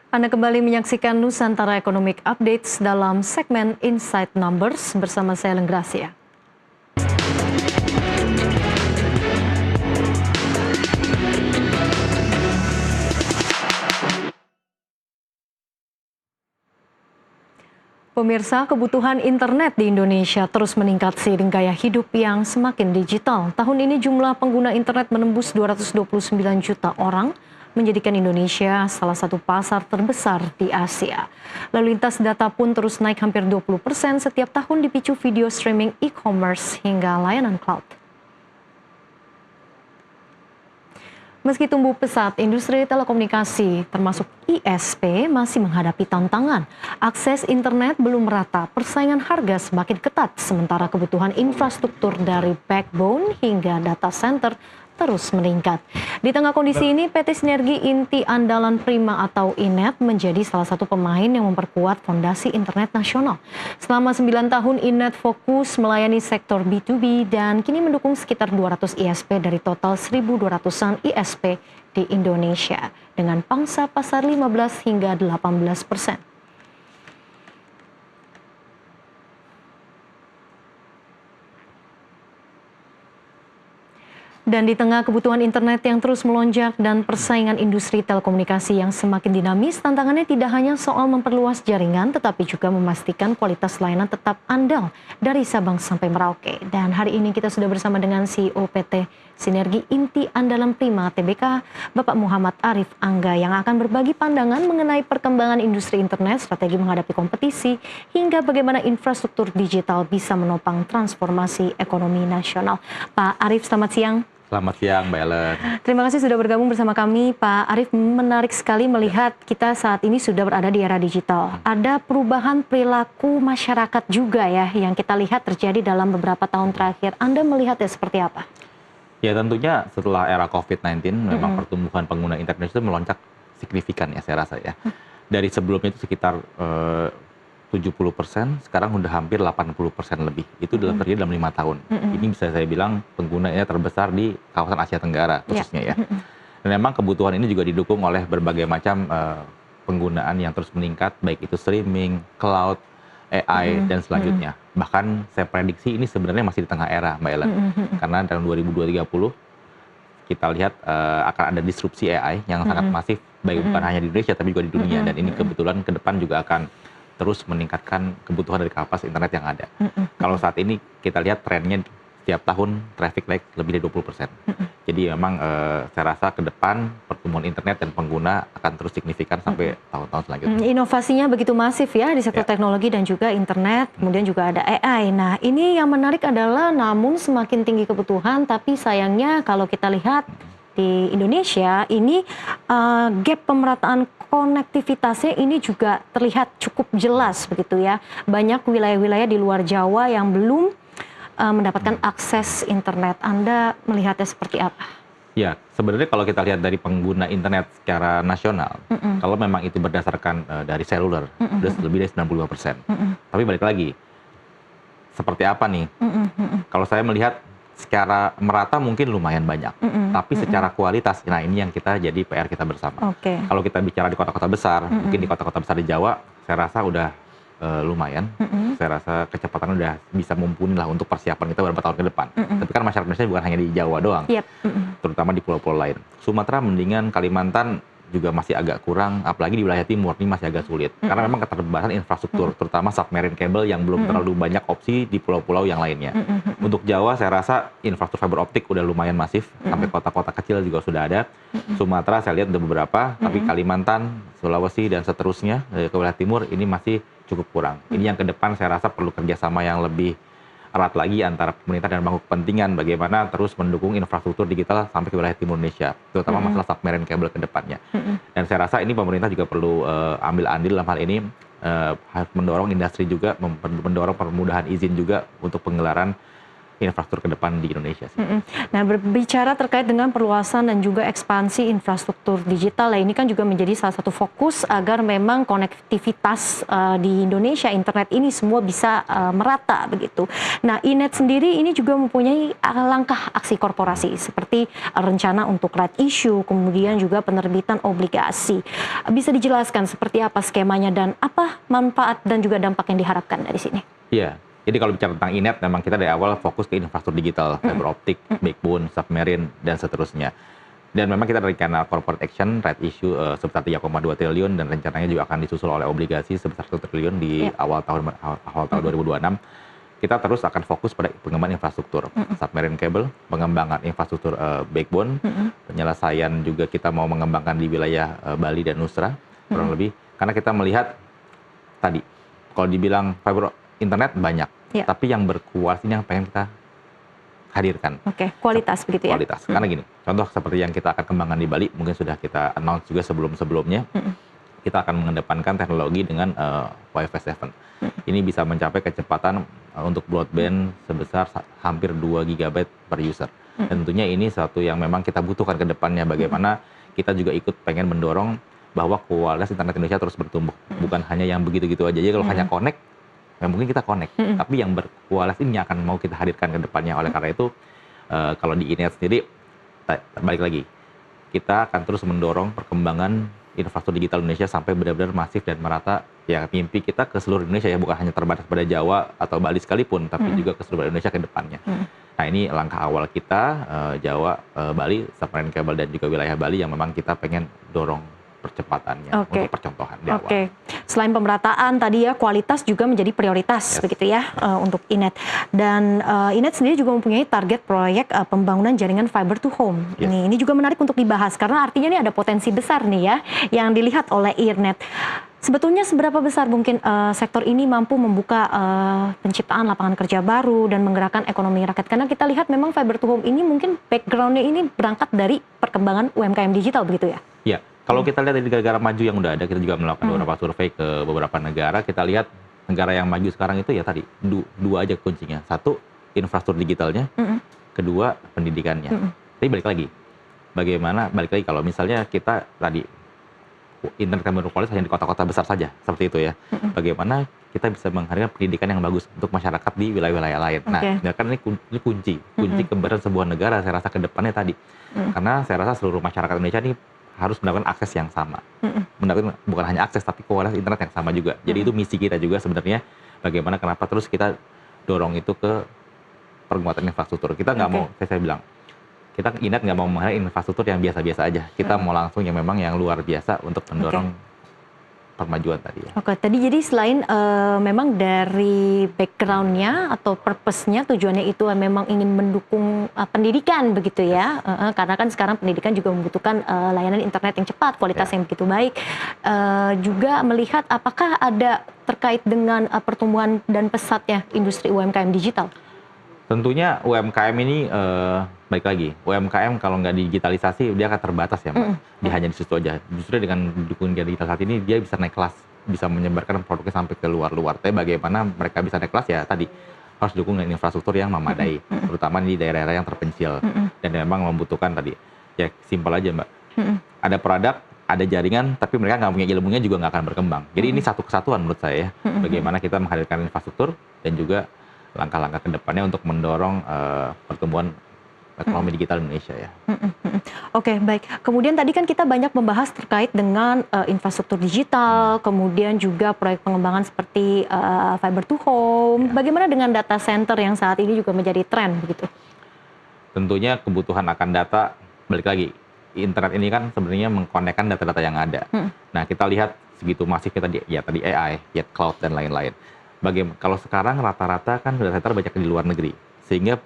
Anda kembali menyaksikan Nusantara Economic Updates dalam segmen Inside Numbers bersama saya Lenggracia. Pemirsa, kebutuhan internet di Indonesia terus meningkat seiring gaya hidup yang semakin digital. Tahun ini jumlah pengguna internet menembus 229 juta orang, menjadikan Indonesia salah satu pasar terbesar di Asia. Lalu lintas data pun terus naik hampir 20% setiap tahun dipicu video streaming e-commerce hingga layanan cloud. Meski tumbuh pesat, industri telekomunikasi termasuk ISP masih menghadapi tantangan. Akses internet belum merata, persaingan harga semakin ketat, sementara kebutuhan infrastruktur dari backbone hingga data center terus meningkat. Di tengah kondisi ini, PT Sinergi Inti Andalan Prima atau INET menjadi salah satu pemain yang memperkuat fondasi internet nasional. Selama 9 tahun, INET fokus melayani sektor B2B dan kini mendukung sekitar 200 ISP dari total 1.200-an ISP di Indonesia dengan pangsa pasar 15 hingga 18%. Dan di tengah kebutuhan internet yang terus melonjak dan persaingan industri telekomunikasi yang semakin dinamis, tantangannya tidak hanya soal memperluas jaringan, tetapi juga memastikan kualitas layanan tetap andal dari Sabang sampai Merauke. Dan hari ini kita sudah bersama dengan CEO PT Sinergi Inti Andalan Prima TBK, Bapak Muhammad Arif Angga, yang akan berbagi pandangan mengenai perkembangan industri internet, strategi menghadapi kompetisi, hingga bagaimana infrastruktur digital bisa menopang transformasi ekonomi nasional. Pak Arif, selamat siang. Selamat siang, Mbak Ellen. Terima kasih sudah bergabung bersama kami, Pak Arif. Menarik sekali melihat kita saat ini sudah berada di era digital. Ada perubahan perilaku masyarakat juga ya, yang kita lihat terjadi dalam beberapa tahun terakhir. Anda melihatnya seperti apa? Ya tentunya setelah era COVID-19, memang pertumbuhan pengguna internet itu melonjak signifikan ya, saya rasa ya. Dari sebelumnya itu sekitar 70%, sekarang udah hampir 80% lebih. Itu dalam terjadi dalam 5 tahun. Ini bisa saya bilang penggunanya terbesar di kawasan Asia Tenggara khususnya ya. Dan memang kebutuhan ini juga didukung oleh berbagai macam penggunaan yang terus meningkat, baik itu streaming, cloud, AI, dan selanjutnya. Bahkan saya prediksi ini sebenarnya masih di tengah era, Mbak Ellen. Karena dalam 2030 kita lihat akan ada disrupsi AI yang sangat masif, baik bukan hanya di Indonesia tapi juga di dunia. Dan ini kebetulan ke depan juga akan terus meningkatkan kebutuhan dari kapasitas internet yang ada. Kalau saat ini kita lihat trennya setiap tahun traffic naik lebih dari 20%. Jadi memang saya rasa ke depan pertumbuhan internet dan pengguna akan terus signifikan sampai tahun-tahun selanjutnya. Inovasinya begitu masif ya di sektor teknologi dan juga internet, kemudian juga ada AI. Nah, ini yang menarik adalah namun semakin tinggi kebutuhan, tapi sayangnya kalau kita lihat di Indonesia ini gap pemerataan konektivitasnya ini juga terlihat cukup jelas begitu ya. Banyak wilayah-wilayah di luar Jawa yang belum mendapatkan akses internet. Anda melihatnya seperti apa? Ya, sebenarnya kalau kita lihat dari pengguna internet secara nasional, kalau memang itu berdasarkan dari seluler, sudah lebih dari 95%. Tapi balik lagi, seperti apa nih? Kalau saya melihat secara merata mungkin lumayan banyak, tapi secara kualitas, nah ini yang kita jadi PR kita bersama. Kalau kita bicara di kota-kota besar, mungkin di kota-kota besar di Jawa, saya rasa udah lumayan. Saya rasa kecepatan udah bisa mumpuni lah untuk persiapan kita beberapa tahun ke depan. Tapi kan masyarakat Indonesia bukan hanya di Jawa doang, terutama di pulau-pulau lain. Sumatera mendingan, Kalimantan juga masih agak kurang, apalagi di wilayah timur ini masih agak sulit. Karena memang keterbatasan infrastruktur, terutama submarine cable yang belum terlalu banyak opsi di pulau-pulau yang lainnya. Untuk Jawa saya rasa infrastruktur fiber optik udah lumayan masif, sampai kota-kota kecil juga sudah ada. Sumatera saya lihat udah beberapa, tapi Kalimantan, Sulawesi, dan seterusnya ke wilayah timur ini masih cukup kurang. Ini yang ke depan saya rasa perlu kerjasama yang lebih erat lagi antara pemerintah dan pemangku kepentingan bagaimana terus mendukung infrastruktur digital sampai ke wilayah timur Indonesia, terutama masalah submarine cable ke depannya. Dan saya rasa ini pemerintah juga perlu ambil andil dalam hal ini, harus mendorong industri juga, mendorong permudahan izin juga untuk penggelaran infrastruktur ke depan di Indonesia sih. Nah, berbicara terkait dengan perluasan dan juga ekspansi infrastruktur digital, ini kan juga menjadi salah satu fokus agar memang konektivitas di Indonesia, internet ini semua bisa merata begitu. Nah, Inet sendiri ini juga mempunyai langkah aksi korporasi seperti rencana untuk right issue, kemudian juga penerbitan obligasi. Bisa dijelaskan seperti apa skemanya dan apa manfaat dan juga dampak yang diharapkan dari sini? Iya. Jadi kalau bicara tentang Inet, memang kita dari awal fokus ke infrastruktur digital, fiber optik, backbone, submarine, dan seterusnya. Dan memang kita dari kanal corporate action, right issue sebesar 3,2 triliun, dan rencananya juga akan disusul oleh obligasi sebesar 1 triliun di awal tahun 2026. Kita terus akan fokus pada pengembangan infrastruktur, submarine cable, pengembangan infrastruktur backbone, penyelesaian juga kita mau mengembangkan di wilayah Bali dan Nusra, kurang lebih. Karena kita melihat tadi, kalau dibilang fiber internet banyak, tapi yang berkualitas ini yang pengen kita hadirkan. Oke, kualitas begitu ya? Kualitas, karena gini, contoh seperti yang kita akan kembangkan di Bali, mungkin sudah kita announce juga sebelum-sebelumnya, kita akan mengedepankan teknologi dengan Wi-Fi 7. Ini bisa mencapai kecepatan untuk broadband sebesar hampir 2 GB per user. Dan tentunya ini satu yang memang kita butuhkan ke depannya, bagaimana kita juga ikut pengen mendorong bahwa kualitas internet Indonesia terus bertumbuh. Bukan hanya yang begitu-gitu aja, jadi kalau hanya connect, ya mungkin kita connect, tapi yang berkualitas ini akan mau kita hadirkan ke depannya. Oleh karena itu, kalau di Inet sendiri, balik lagi, kita akan terus mendorong perkembangan infrastruktur digital Indonesia sampai benar-benar masif dan merata. Ya, mimpi kita ke seluruh Indonesia ya, bukan hanya terbatas pada Jawa atau Bali sekalipun, tapi juga ke seluruh Indonesia ke depannya. Nah, ini langkah awal kita, Jawa, Bali, submarine cable, dan juga wilayah Bali yang memang kita pengen dorong percepatannya untuk percontohan di awal. Selain pemerataan tadi ya, kualitas juga menjadi prioritas begitu ya untuk Inet. Dan Inet sendiri juga mempunyai target proyek pembangunan jaringan fiber to home. Ini juga menarik untuk dibahas karena artinya ini ada potensi besar nih ya yang dilihat oleh Inet. Sebetulnya seberapa besar mungkin sektor ini mampu membuka penciptaan lapangan kerja baru dan menggerakkan ekonomi rakyat? Karena kita lihat memang fiber to home ini mungkin background-nya ini berangkat dari perkembangan UMKM digital begitu ya? Iya. Kalau kita lihat dari negara maju yang udah ada, kita juga melakukan beberapa survei ke beberapa negara, kita lihat negara yang maju sekarang itu ya tadi, dua aja kuncinya. Satu, infrastruktur digitalnya, kedua, pendidikannya. Tapi balik lagi kalau misalnya kita tadi, internet yang berkualitas hanya di kota-kota besar saja, seperti itu ya. Bagaimana kita bisa menghadirkan pendidikan yang bagus untuk masyarakat di wilayah-wilayah lain. Nah, kan ini kunci keberhasilan sebuah negara, saya rasa ke depannya tadi. Karena saya rasa seluruh masyarakat Indonesia ini harus mendapatkan akses yang sama. Mendapatkan bukan hanya akses, tapi kualitas internet yang sama juga. Jadi itu misi kita juga sebenarnya, bagaimana kenapa terus kita dorong itu ke penguatan infrastruktur. Kita nggak mau, saya bilang, kita Inet nggak mau menghadirkan infrastruktur yang biasa-biasa aja. Kita mau langsung yang memang yang luar biasa untuk mendorong permajuan tadi ya. Tadi jadi selain memang dari background-nya atau purpose-nya, tujuannya itu memang ingin mendukung pendidikan begitu ya. Karena kan sekarang pendidikan juga membutuhkan layanan internet yang cepat, kualitas yang begitu baik. Juga melihat apakah ada terkait dengan pertumbuhan dan pesatnya industri UMKM digital? Tentunya UMKM ini baik lagi, UMKM kalau nggak digitalisasi dia akan terbatas ya Mbak. Dia hanya di situ aja. Justru dengan dukungan digital saat ini dia bisa naik kelas, bisa menyebarkan produknya sampai ke luar-luar. Tapi bagaimana mereka bisa naik kelas ya tadi harus dukung dengan infrastruktur yang memadai, terutama di daerah-daerah yang terpencil dan memang membutuhkan tadi. Ya simpel aja Mbak. Ada produk, ada jaringan, tapi mereka nggak punya ilmunya juga nggak akan berkembang. Jadi ini satu kesatuan menurut saya ya. Bagaimana kita menghadirkan infrastruktur dan juga langkah-langkah ke depannya untuk mendorong pertumbuhan ekonomi digital Indonesia ya. Baik. Kemudian tadi kan kita banyak membahas terkait dengan infrastruktur digital, kemudian juga proyek pengembangan seperti fiber to home. Bagaimana dengan data center yang saat ini juga menjadi tren begitu? Tentunya kebutuhan akan data, balik lagi, internet ini kan sebenarnya mengkonekkan data-data yang ada. Nah kita lihat segitu masif kita ya tadi AI, ya cloud dan lain-lain. Kalau sekarang rata-rata kan data center banyak di luar negeri, sehingga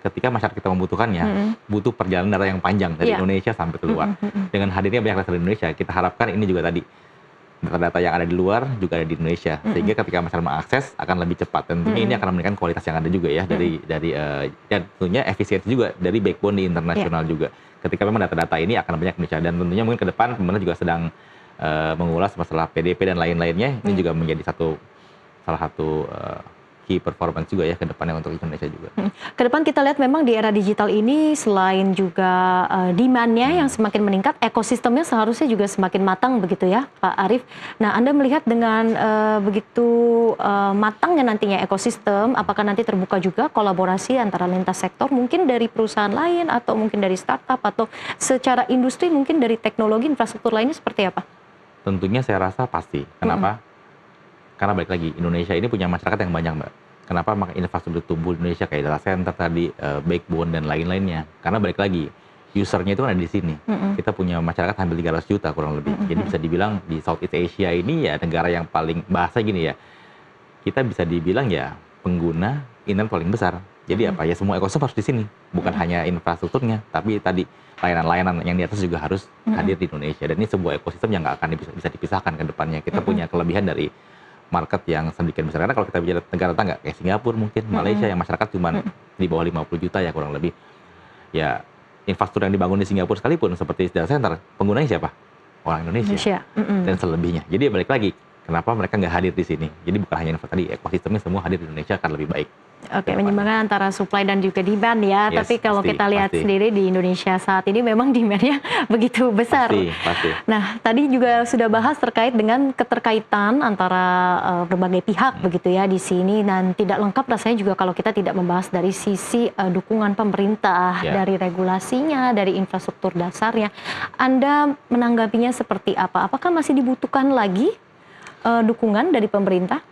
ketika masyarakat kita membutuhkannya, butuh perjalanan data yang panjang dari Indonesia sampai ke luar. Dengan hadirnya banyak data di Indonesia, kita harapkan ini juga tadi data-data yang ada di luar juga ada di Indonesia, sehingga ketika masyarakat mengakses akan lebih cepat. Dan tentunya ini akan meningkatkan kualitas yang ada juga ya dan tentunya efisiensi juga dari backbone di internasional juga. Ketika memang data-data ini akan banyak di Indonesia dan tentunya mungkin ke depan pemerintah juga sedang mengulas masalah PDP dan lain-lainnya. Ini juga menjadi salah satu key performance juga ya ke depannya untuk Indonesia juga. Ke depan kita lihat memang di era digital ini selain juga demand-nya yang semakin meningkat, ekosistemnya seharusnya juga semakin matang begitu ya Pak Arief. Nah Anda melihat dengan begitu matangnya nantinya ekosistem, apakah nanti terbuka juga kolaborasi antara lintas sektor mungkin dari perusahaan lain atau mungkin dari startup atau secara industri mungkin dari teknologi infrastruktur lainnya seperti apa? Tentunya saya rasa pasti. Kenapa? Karena balik lagi, Indonesia ini punya masyarakat yang banyak, Mbak. Kenapa maka infrastruktur tumbuh di Indonesia kayak data center tadi, backbone dan lain-lainnya. Karena balik lagi, usernya itu kan ada di sini. Kita punya masyarakat hampir 300 juta kurang lebih. Jadi bisa dibilang di Southeast Asia ini ya negara yang paling, bahasa gini ya, kita bisa dibilang ya pengguna internet paling besar. Jadi apa ya, semua ekosistem harus di sini. Bukan hanya infrastrukturnya, tapi tadi layanan-layanan yang di atas juga harus hadir di Indonesia. Dan ini sebuah ekosistem yang nggak akan bisa dipisahkan ke depannya. Kita punya kelebihan dari market yang sedikit besar. Karena kalau kita bicara negara tetangga, kayak Singapura mungkin, Malaysia yang masyarakat cuma di bawah 50 juta ya kurang lebih. Ya, infrastruktur yang dibangun di Singapura sekalipun seperti data center, penggunanya siapa? Orang Indonesia. Dan selebihnya. Jadi balik lagi, kenapa mereka nggak hadir di sini? Jadi bukan hanya tadi, ekosistemnya semua hadir di Indonesia akan lebih baik. Oke, menyeimbangkan antara supply dan juga demand ya. Yes, tapi kalau pasti, kita lihat pasti. sendiri di Indonesia saat ini memang demand-nya begitu besar. Pasti. Nah, tadi juga sudah bahas terkait dengan keterkaitan antara berbagai pihak begitu ya di sini, dan tidak lengkap rasanya juga kalau kita tidak membahas dari sisi dukungan pemerintah, dari regulasinya, dari infrastruktur dasarnya. Anda menanggapinya seperti apa? Apakah masih dibutuhkan lagi dukungan dari pemerintah?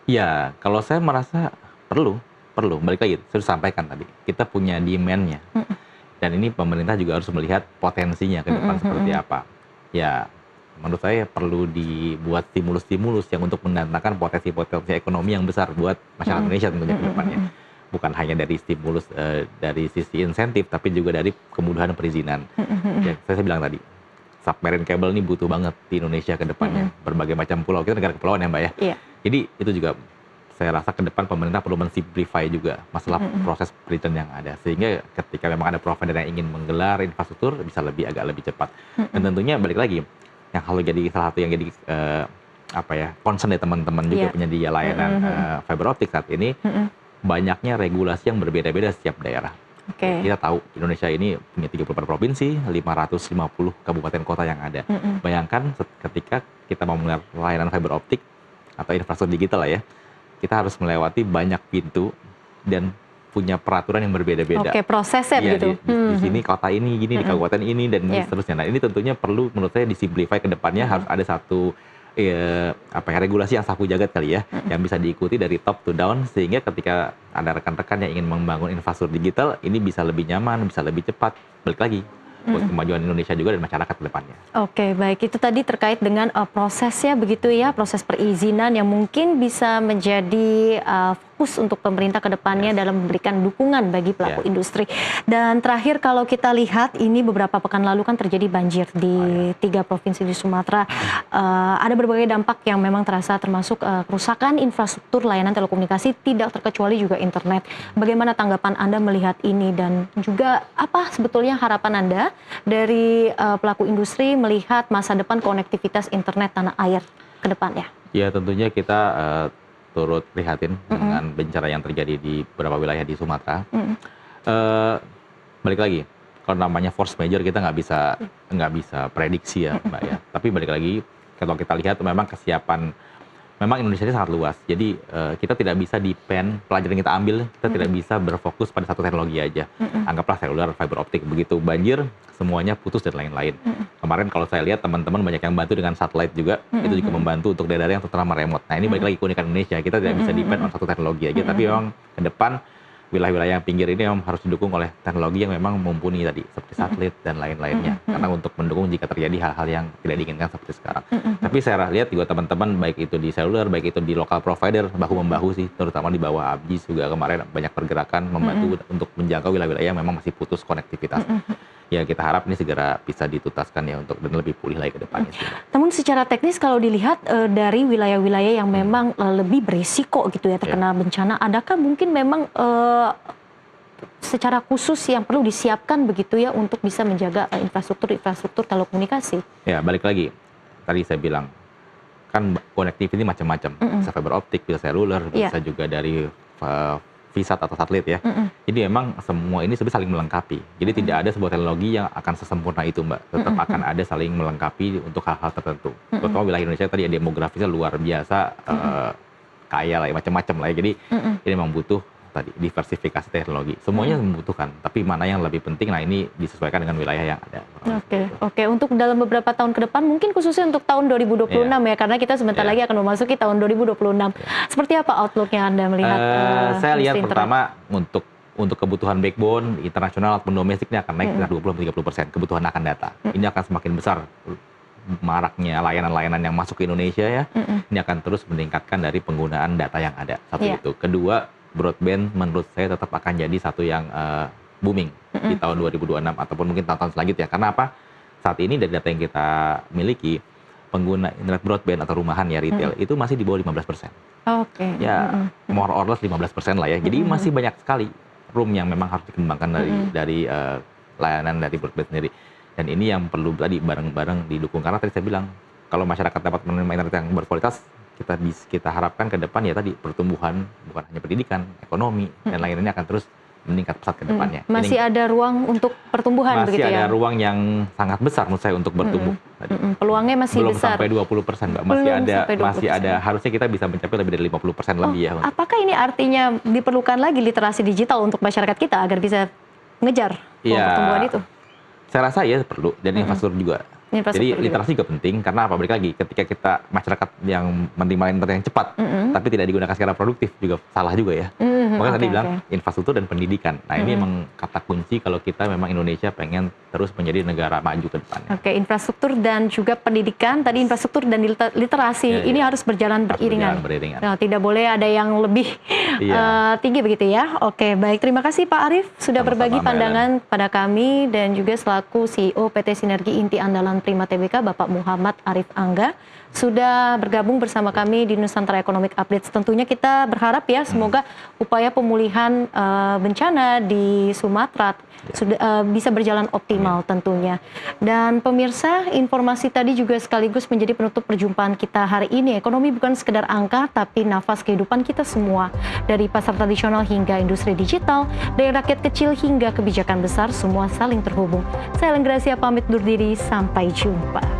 Ya, kalau saya merasa perlu. Balik lagi, saya sampaikan tadi, kita punya demand-nya. Dan ini pemerintah juga harus melihat potensinya ke depan seperti apa. Ya, menurut saya perlu dibuat stimulus-stimulus yang untuk mendatangkan potensi-potensi ekonomi yang besar buat masyarakat Indonesia tentunya ke depannya. Bukan hanya dari stimulus dari sisi insentif, tapi juga dari kemudahan perizinan. Ya, saya bilang tadi, submarine cable ini butuh banget di Indonesia ke depannya. Berbagai macam pulau, kita negara kepulauan ya Mbak ya. Jadi itu juga saya rasa ke depan pemerintah perlu mensimplify juga masalah proses perizinan yang ada. Sehingga ketika memang ada provider yang ingin menggelar infrastruktur, bisa agak lebih cepat. Dan tentunya balik lagi, yang kalau jadi salah satu yang jadi concern dari teman-teman juga penyedia layanan fiber optik saat ini, banyaknya regulasi yang berbeda-beda setiap daerah. Kita tahu Indonesia ini punya 34 provinsi, 550 kabupaten kota yang ada. Bayangkan ketika kita mau menggelar layanan fiber optik atau infrastruktur digital lah ya, kita harus melewati banyak pintu dan punya peraturan yang berbeda-beda. Prosesnya begitu. Di sini kota ini gini, di kabupaten ini dan seterusnya. Nah, ini tentunya perlu menurut saya disimplify ke depannya, harus ada satu regulasi yang sapu jagat kali ya, yang bisa diikuti dari top to down, sehingga ketika ada rekan-rekan yang ingin membangun infrastruktur digital, ini bisa lebih nyaman, bisa lebih cepat. Balik lagi, buat kemajuan Indonesia juga dan masyarakat ke depannya. Oke, baik. Itu tadi terkait dengan prosesnya begitu ya, proses perizinan yang mungkin bisa menjadi fokus untuk pemerintah ke depannya dalam memberikan dukungan bagi pelaku industri. Dan terakhir kalau kita lihat ini beberapa pekan lalu kan terjadi banjir di 3 provinsi di Sumatera. Ada berbagai dampak yang memang terasa, termasuk kerusakan infrastruktur layanan telekomunikasi, tidak terkecuali juga internet. Bagaimana tanggapan Anda melihat ini, dan juga apa sebetulnya harapan Anda dari pelaku industri melihat masa depan konektivitas internet tanah air ke depannya? Ya, tentunya kita turut prihatin dengan bencana yang terjadi di beberapa wilayah di Sumatera. Balik lagi, kalau namanya force major kita nggak bisa prediksi ya Mbak ya. Tapi balik lagi, kalau kita lihat memang kesiapan, memang Indonesia ini sangat luas. Jadi kita tidak bisa depend, pelajaran yang kita ambil, kita tidak bisa berfokus pada satu teknologi aja. Anggaplah seluler, fiber optik, begitu banjir semuanya putus dan lain-lain. Kemarin kalau saya lihat teman-teman banyak yang bantu dengan satelit juga, itu juga membantu untuk daerah yang terutama remote. Nah, ini balik lagi keunikan Indonesia, kita tidak bisa depend on satu teknologi aja, tapi memang ke depan wilayah-wilayah yang pinggir ini memang harus didukung oleh teknologi yang memang mumpuni tadi, seperti satelit dan lain-lainnya. Karena untuk mendukung jika terjadi hal-hal yang tidak diinginkan seperti sekarang. Tapi saya lihat juga teman-teman, baik itu di seluler, baik itu di lokal provider, bahu-membahu sih, terutama di bawah ABGIS juga kemarin banyak pergerakan membantu untuk menjangkau wilayah-wilayah yang memang masih putus konektivitas. Ya, kita harap ini segera bisa dituntaskan ya untuk dan lebih pulih lagi ke depannya. Namun secara teknis kalau dilihat dari wilayah-wilayah yang memang lebih berisiko gitu ya terkena bencana, adakah mungkin memang secara khusus yang perlu disiapkan begitu ya untuk bisa menjaga infrastruktur telekomunikasi? Ya, balik lagi, tadi saya bilang kan connectivity macam-macam, bisa fiber optik, bisa seluler, bisa juga dari VSAT atau satelit ya. Jadi memang semua ini sebenarnya saling melengkapi. Jadi tidak ada sebuah teknologi yang akan sesempurna itu, Mbak. Tetap akan ada saling melengkapi untuk hal-hal tertentu. Terutama wilayah Indonesia tadi ya, demografisnya luar biasa, kaya lah ya, macam-macam lah ya. Jadi ini memang butuh tadi diversifikasi teknologi. Semuanya membutuhkan, tapi mana yang lebih penting, nah ini disesuaikan dengan wilayah yang ada. Oke. Untuk dalam beberapa tahun ke depan, mungkin khususnya untuk tahun 2026 ya, karena kita sebentar lagi akan memasuki tahun 2026. Seperti apa outlook yang Anda melihat? Saya lihat pertama untuk kebutuhan backbone internasional ataupun domestik ini akan naik sekitar 20-30% kebutuhan akan data. Ini akan semakin besar maraknya layanan-layanan yang masuk ke Indonesia ya. Ini akan terus meningkatkan dari penggunaan data yang ada. Satu itu. Kedua, broadband menurut saya tetap akan jadi satu yang booming di tahun 2026 ataupun mungkin tahun-tahun selanjutnya. Karena apa? Saat ini dari data yang kita miliki, pengguna internet broadband atau rumahan ya retail itu masih di bawah 15%. Ya, more or less 15% lah ya. Jadi masih banyak sekali room yang memang harus dikembangkan dari layanan dari broadband sendiri. Dan ini yang perlu tadi bareng-bareng didukung. Karena tadi saya bilang, kalau masyarakat dapat menerima internet yang berkualitas, kita harapkan ke depan ya tadi pertumbuhan bukan hanya pendidikan, ekonomi dan lain-lainnya akan terus meningkat pesat ke depannya. Masih ada ruang untuk pertumbuhan begitu ya? Masih ada ruang yang sangat besar menurut saya untuk bertumbuh. Peluangnya masih belum besar. Belum sampai 20%, Mbak. Masih ada, harusnya kita bisa mencapai lebih dari 50% lebih ya. Apakah ini artinya diperlukan lagi literasi digital untuk masyarakat kita agar bisa ngejar pertumbuhan itu? Saya rasa ya perlu, dan infrastruktur juga. Jadi literasi juga penting, karena apa? Balik lagi, ketika kita masyarakat yang menerima internet yang cepat, tapi tidak digunakan secara produktif juga salah juga ya. Makanya tadi bilang infrastruktur dan pendidikan. Nah ini emang kata kunci kalau kita memang Indonesia pengen terus menjadi negara maju ke depannya. Infrastruktur dan juga pendidikan, tadi infrastruktur dan literasi ini harus berjalan beriringan. Nah, tidak boleh ada yang lebih tinggi begitu ya. Baik, terima kasih Pak Arief sudah berbagi pandangan pada kami dan juga selaku CEO PT Sinergi Inti Andalan Prima Tbk Bapak Muhammad Arief Angga sudah bergabung bersama kami di Nusantara Economic Updates. Tentunya kita berharap ya semoga upaya pemulihan bencana di Sumatera sudah bisa berjalan optimal tentunya. Dan pemirsa, informasi tadi juga sekaligus menjadi penutup perjumpaan kita hari ini. Ekonomi bukan sekedar angka, tapi nafas kehidupan kita semua. Dari pasar tradisional hingga industri digital, dari rakyat kecil hingga kebijakan besar, semua saling terhubung. Saya Lenggrasia pamit undur diri, sampai jumpa.